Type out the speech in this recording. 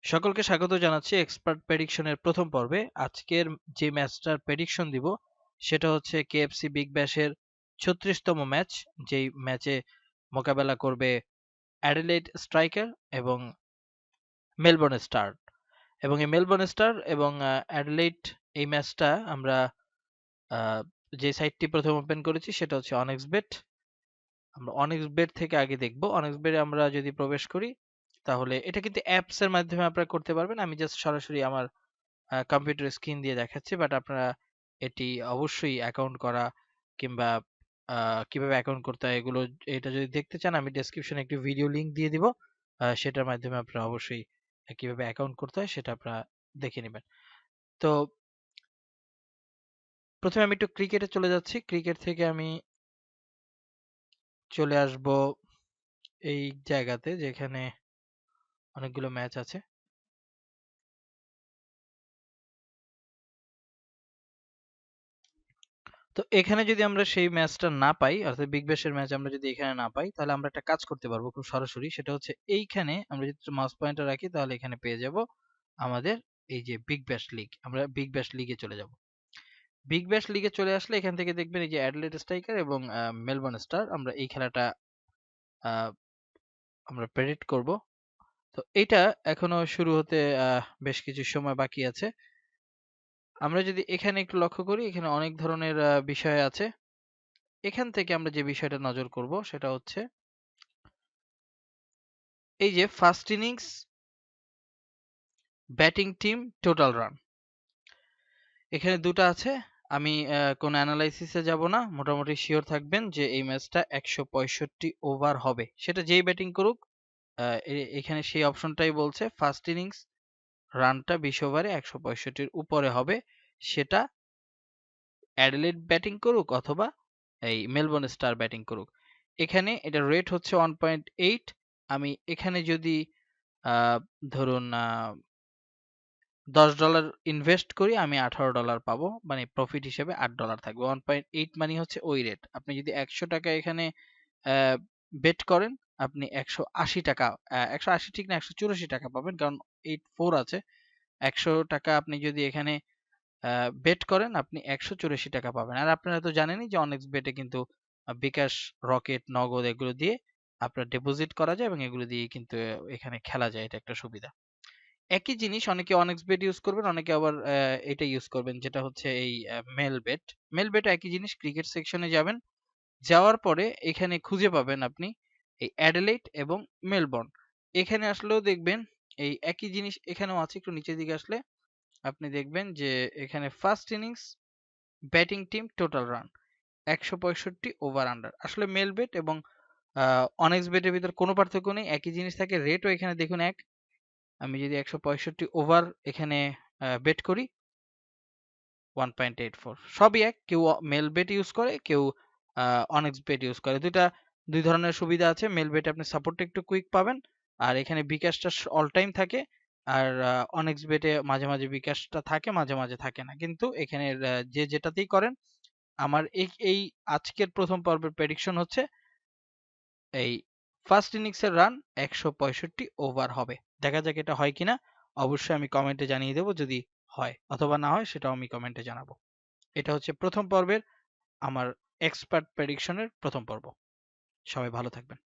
সকলকে স্বাগত জানাচ্ছি এক্সপার্ট প্রেডিকশনের প্রথম পর্বে। আজকের যে ম্যাচটার প্রেডিকশন দিব সেটা হচ্ছে কেএফসি বিগ ব্যাশের 36তম ম্যাচ, যেই ম্যাচে মোকাবেলা করবে অ্যাডিলেড স্ট্রাইকার এবং মেলবোর্ন স্টার। এবং এই মেলবোর্ন স্টার এবং অ্যাডিলেড, এই ম্যাচটা আমরা যে সাইটটি প্রথম ওপেন করেছি সেটা হচ্ছে অনেক্সবেট। আমরা অনেক্সবেট থেকে আগে দেখব। অনেক্সবেটে আমরা যদি প্রবেশ করি তাহলে এটা কিন্তু অ্যাপস এর মাধ্যমে আপনারা করতে পারবেন। আমি জাস্ট সরাসরি আমার কম্পিউটার স্ক্রিন দিয়ে দেখাচ্ছি, বাট আপনারা এটি অবশ্যই অ্যাকাউন্ট করা কিংবা কিভাবে অ্যাকাউন্ট করতে হয় এগুলো, এটা যদি দেখতে চান আমি ডেসক্রিপশনে একটি ভিডিও লিংক দিয়ে দিব। সেটার মাধ্যমে আপনারা অবশ্যই কিভাবে অ্যাকাউন্ট করতে হয় সেটা আপনারা দেখে নেবেন। তো প্রথমে আমি একটু ক্রিকেটে চলে যাচ্ছি। ক্রিকেট থেকে আমি চলে আসব এই জায়গাতে যেখানে অনেকগুলো ম্যাচ আছে। তো এখানে যদি আমরা সেই ম্যাচটা না পাই, অর্থাৎ বিগ ব্যাশের ম্যাচ আমরা যদি এখানে না পাই, তাহলে আমরা একটা কাজ করতে পারবো খুব সরাসরি। সেটা হচ্ছে এইখানে আমরা যদি মাউস পয়েন্টার রাখি তাহলে এখানে পেয়ে যাব আমাদের এই যে বিগ ব্যাশ লিগ। আমরা বিগ ব্যাশ লিগে চলে যাব। বিগ ব্যাশ লিগে চলে আসলে এখান থেকে দেখবেন এই যে অ্যাডিলেড স্ট্রাইকার এবং মেলবোর্ন স্টার, আমরা এই খেলাটা আহ, আমরা প্রেডিক্ট করব। তো এটা এখনো শুরু হতে বেশ কিছু সময় বাকি আছে। আমরা যদি এখানে একটু লক্ষ্য করি, এখানে অনেক ধরনের বিষয় আছে। এখান থেকে আমরা যে বিষয়টা নজর করব সেটা হচ্ছে এই যে first innings, batting team, total run. এখানে দুটো আছে। আমি কোনো অ্যানালাইসিসে যাব না, মোটামুটি শিওর থাকবেন যে এই ম্যাচটা 165 ওভার হবে। সেটা যেই ব্যাটিং করুক, এখানে সেই অপশনটাই বলছে ফার্স্ট ইনিংস রানটা 20 ওভারে 165-র উপরে হবে। সেটা অ্যাডিলেড ব্যাটিং করুক অথবা এই মেলবোর্ন স্টার ব্যাটিং করুক। এখানে এটা রেট হচ্ছে 1.8। আমি এখানে যদি ধরুন $10 ইনভেস্ট করি, আমি $18 পাবো, মানে প্রফিট হিসেবে $8 থাকবে। 1.8 মানে হচ্ছে ওই রেট। আপনি যদি 100 টাকা এখানে বেট করেন, আপনি 180 টাকা, 180 ঠিক না 184 টাকা পাবেন, কারণ 84 আছে। 100 টাকা আপনি যদি এখানে বেট করেন আপনি 184 টাকা পাবেন। আর আপনারা তো জানেনই যে অনেক্স বেটে কিন্তু বিকাশ, রকেট, নগদ এগুলো দিয়ে আপনার ডিপোজিট করা যায় এবং এগুলো দিয়ে কিন্তু এখানে খেলা যায়। এটা একটা সুবিধা। একই জিনিস অনেকে অনেক্স বেট ইউজ করবেন, অনেকে আবার এটা ইউজ করবেন যেটা হচ্ছে এই মেল বেট। মেল বেট একই জিনিস। ক্রিকেট সেকশনে যাবেন, যাওয়ার পরে এখানে খুঁজে পাবেন আপনি এই অ্যাডিলেড এবং মেলবোর্ন। এখানে আসলেও দেখবেন এই একই জিনিস এখানেও আছে। একটু নিচের দিকে আসলে আপনি দেখবেন যে এখানে first innings, batting team, total run 165 over under. আসলে মেল বেট এবং অনেক্স বেটের ভিতর কোনো পার্থক্য নেই, একই জিনিস থাকে। রেটও এখানে দেখুন এক। আমি যদি 165 ওভার এখানে বেট করি, 1.84 সবই এক। কেউ মেল বেট ইউজ করে, কেউ অনেক্স বেট ইউজ করে। দুই ধরনের সুবিধা আছে। মেল বেটে আপনি সাপোর্টটা একটু কুইক পাবেন, আর এখানে বিকাশটা অল টাইম থাকে। আর অনেক্স বেটে মাঝে মাঝে বিকাশটা থাকে, মাঝে মাঝে থাকে না। কিন্তু এখানে যে যেটাতেই করেন, আমার এই আজকের প্রথম পর্বের প্রেডিকশন হচ্ছে এই ফার্স্ট ইনিংসের রান 165 ওভার হবে। দেখা যাক এটা হয় কিনা। অবশ্যই আমি কমেন্টে জানিয়ে দেবো যদি হয়, অথবা না হয় সেটাও আমি কমেন্টে জানাবো। এটা হচ্ছে প্রথম পর্বের আমার এক্সপার্ট প্রেডিকশনের প্রথম পর্ব। সবাই ভালো থাকবেন।